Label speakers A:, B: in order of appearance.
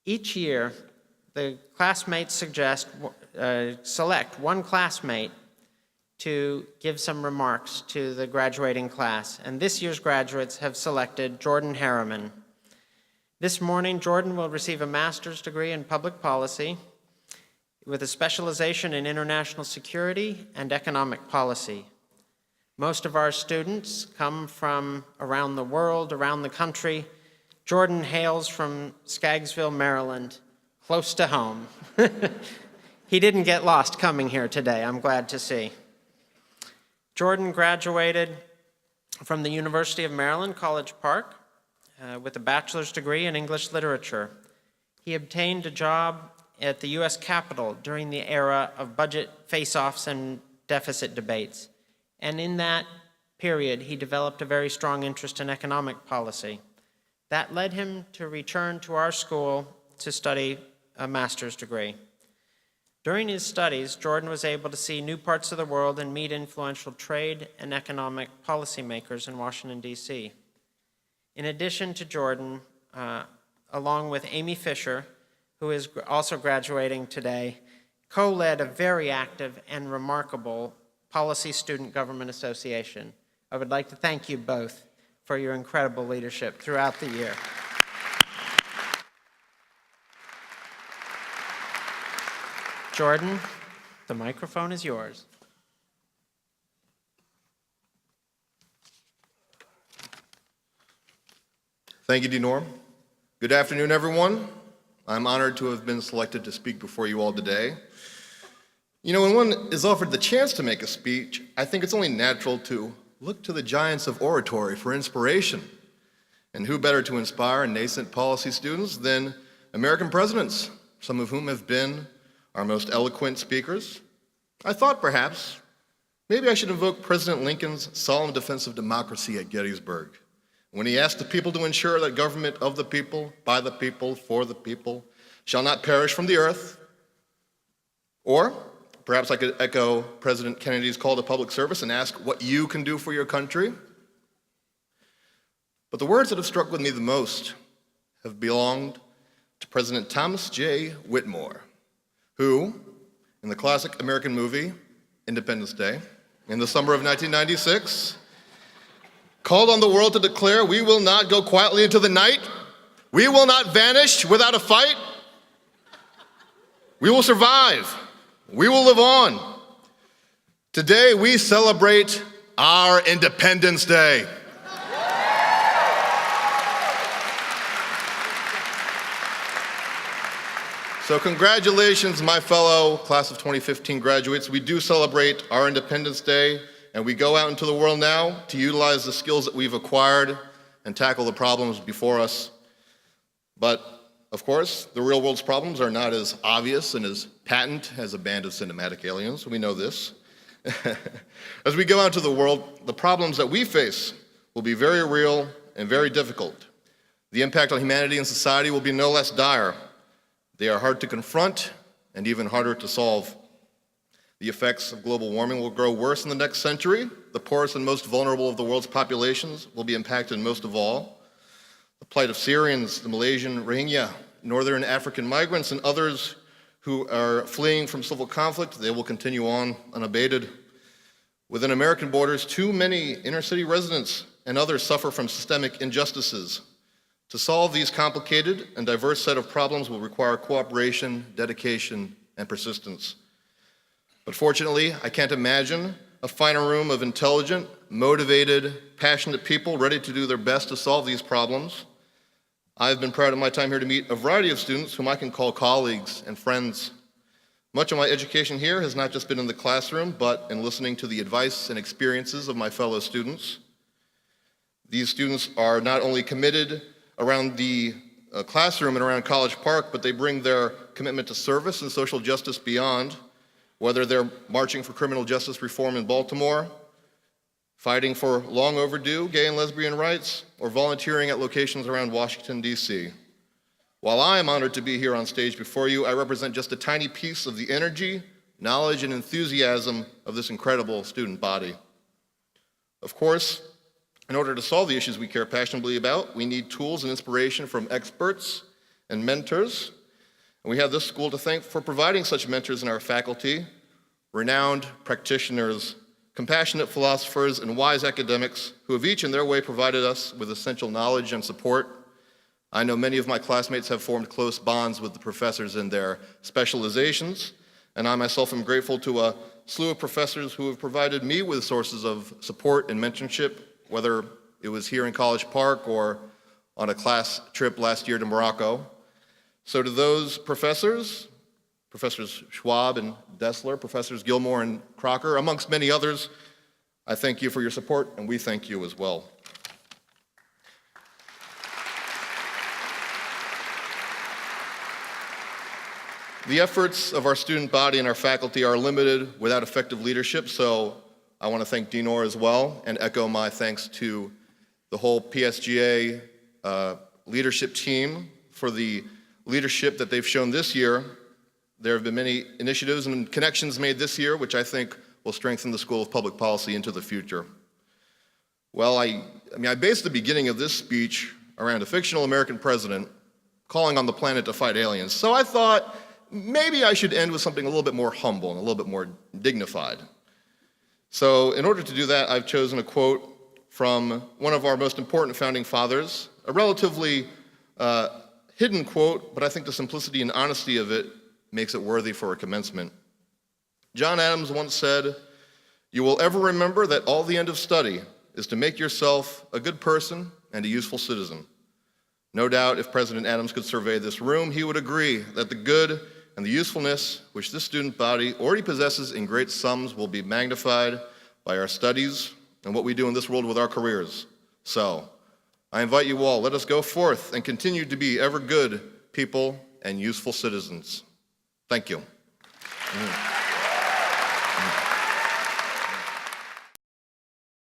A: Each year, the classmates select one classmate to give some remarks to the graduating class, and this year's graduates have selected Jordan Harriman. This morning, Jordan will receive a master's degree in public policy with a specialization in international security and economic policy. Most of our students come from around the world, around the country. Jordan hails from Skaggsville, Maryland, close to home. He didn't get lost coming here today, I'm glad to see. Jordan graduated from the University of Maryland, College Park, with a bachelor's degree in English literature. He obtained a job at the U.S. Capitol during the era of budget face-offs and deficit debates. And in that period, he developed a very strong interest in economic policy. That led him to return to our school to study a master's degree. During his studies, Jordan was able to see new parts of the world and meet influential trade and economic policymakers in Washington, D.C. In addition to Jordan, along with Amy Fisher, who is also graduating today, co-led a very active and remarkable Policy Student Government Association. I would like to thank you both for your incredible leadership throughout the year. Jordan, the microphone is yours.
B: Thank you, Dean Norm. Good afternoon, everyone. I'm honored to have been selected to speak before you all today. You know, when one is offered the chance to make a speech, I think it's only natural to look to the giants of oratory for inspiration. And who better to inspire nascent policy students than American presidents, some of whom have been our most eloquent speakers? I thought perhaps maybe I should invoke President Lincoln's solemn defense of democracy at Gettysburg, when he asked the people to ensure that government of the people, by the people, for the people, shall not perish from the earth. Or perhaps I could echo President Kennedy's call to public service and ask what you can do for your country. But the words that have struck with me the most have belonged to President Thomas J. Whitmore, who, in the classic American movie, Independence Day, in the summer of 1996, called on the world to declare, "We will not go quietly into the night. We will not vanish without a fight. We will survive. We will live on." Today, we celebrate our Independence Day. So congratulations, my fellow class of 2015 graduates. We do celebrate our Independence Day, and we go out into the world now to utilize the skills that we've acquired and tackle the problems before us. But, of course, the real world's problems are not as obvious and as patent as a band of cinematic aliens. We know this. As we go out into the world, the problems that we face will be very real and very difficult. The impact on humanity and society will be no less dire. They are hard to confront and even harder to solve. The effects of global warming will grow worse in the next century. The poorest and most vulnerable of the world's populations will be impacted most of all. The plight of Syrians, the Malaysian Rohingya, Northern African migrants, and others who are fleeing from civil conflict, they will continue on unabated. Within American borders, too many inner-city residents and others suffer from systemic injustices. To solve these complicated and diverse set of problems will require cooperation, dedication, and persistence. But fortunately, I can't imagine a finer room of intelligent, motivated, passionate people ready to do their best to solve these problems. I've been proud of my time here to meet a variety of students whom I can call colleagues and friends. Much of my education here has not just been in the classroom, but in listening to the advice and experiences of my fellow students. These students are not only committed around the classroom and around College Park, but they bring their commitment to service and social justice beyond, whether they're marching for criminal justice reform in Baltimore, fighting for long overdue gay and lesbian rights, or volunteering at locations around Washington, D.C. While I am honored to be here on stage before you, I represent just a tiny piece of the energy, knowledge, and enthusiasm of this incredible student body. Of course, in order to solve the issues we care passionately about, we need tools and inspiration from experts and mentors. And we have this school to thank for providing such mentors in our faculty, renowned practitioners, compassionate philosophers, and wise academics who have each in their way provided us with essential knowledge and support. I know many of my classmates have formed close bonds with the professors in their specializations, and I myself am grateful to a slew of professors who have provided me with sources of support and mentorship, whether it was here in College Park or on a class trip last year to Morocco. So to those professors, Professors Schwab and Dessler, Professors Gilmore and Crocker, amongst many others, I thank you for your support, and we thank you as well. The efforts of our student body and our faculty are limited without effective leadership, so I want to thank Dean Orr as well and echo my thanks to the whole PSGA leadership team for the leadership that they've shown this year. There have been many initiatives and connections made this year, which I think will strengthen the School of Public Policy into the future. Well, I based the beginning of this speech around a fictional American president calling on the planet to fight aliens, so I thought maybe I should end with something a little bit more humble and a little bit more dignified. So in order to do that, I've chosen a quote from one of our most important founding fathers, a relatively hidden quote, but I think the simplicity and honesty of it makes it worthy for a commencement. John Adams once said, "You will ever remember that all the end of study is to make yourself a good person and a useful citizen." No doubt if President Adams could survey this room, he would agree that the good and the usefulness which this student body already possesses in great sums will be magnified by our studies and what we do in this world with our careers. So, I invite you all, let us go forth and continue to be ever good people and useful citizens. Thank you.